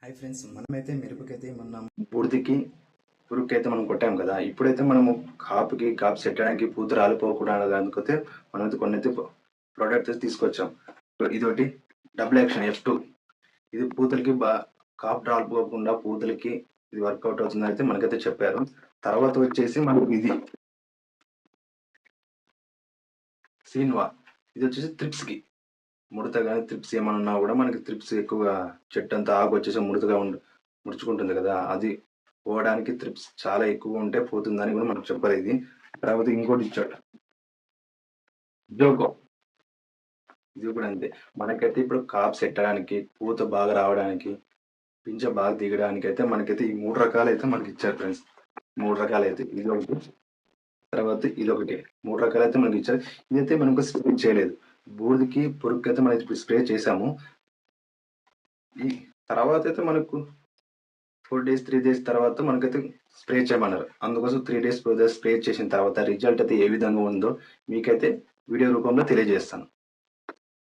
Hi friends, మనమైతే మిరపకైతే మొన్న బూడిదకి పురుగుకైతే మనం కొట్టాం కదా. ఇప్పుడైతే మనము కాపు సెట్ చేయడానికి పూత రాలిపోకుండా అందుకైతే మనమైతే కొన్ని అయితే ప్రోడక్ట్స్ తీసుకొచ్చాం. ఇదొకటి డబుల్ యాక్షన్ F2. ఇది పూతలకి కాపు రాలిపోకుండా పూతలకి ఇది వర్కౌట్ అవుతుందని అయితే మనకైతే చెప్పారు. తర్వాత వచ్చేసి మనకు ఇది సీన్వా. ఇది వచ్చేసి త్రిప్స్కి ముడత కానీ త్రిప్స్ ఏమైనా ఉన్నా కూడా మనకి త్రిప్స్ ఎక్కువగా చెట్టు అంతా ఆకు వచ్చేసి ముడతగా ముడుచుకుంటుంది కదా, అది పోవడానికి త్రిప్స్ చాలా ఎక్కువ ఉంటే పోతుందని కూడా మనకు చెప్పారు. ఇది తర్వాత ఇంకోటి ఇచ్చాడు జోకో. ఇది కూడా అంతే. మనకైతే ఇప్పుడు కాప్ సెట్టడానికి పూత బాగా రావడానికి పింఛ బాగా దిగడానికి అయితే మనకైతే ఈ 3 రకాలు అయితే మనకి ఇచ్చారు ఫ్రెండ్స్. 3 రకాలు అయితే ఇది ఒకటి, తర్వాత ఇది ఒకటి, 3 రకాలు అయితే మనకి ఇచ్చారు. ఇదైతే మనకు స్ప్రే చేయలేదు. బూడిదకి పురుగుకి అయితే మనం ఇప్పుడు స్ప్రే చేసాము. ఈ తర్వాత అయితే మనకు 4 డేస్ 3 డేస్ తర్వాత మనకైతే స్ప్రే చేయమన్నారు. అందుకోసం 3 డేస్ 4 డేస్ స్ప్రే చేసిన తర్వాత రిజల్ట్ అయితే ఏ విధంగా ఉందో మీకైతే వీడియో రూపంలో తెలియజేస్తాను.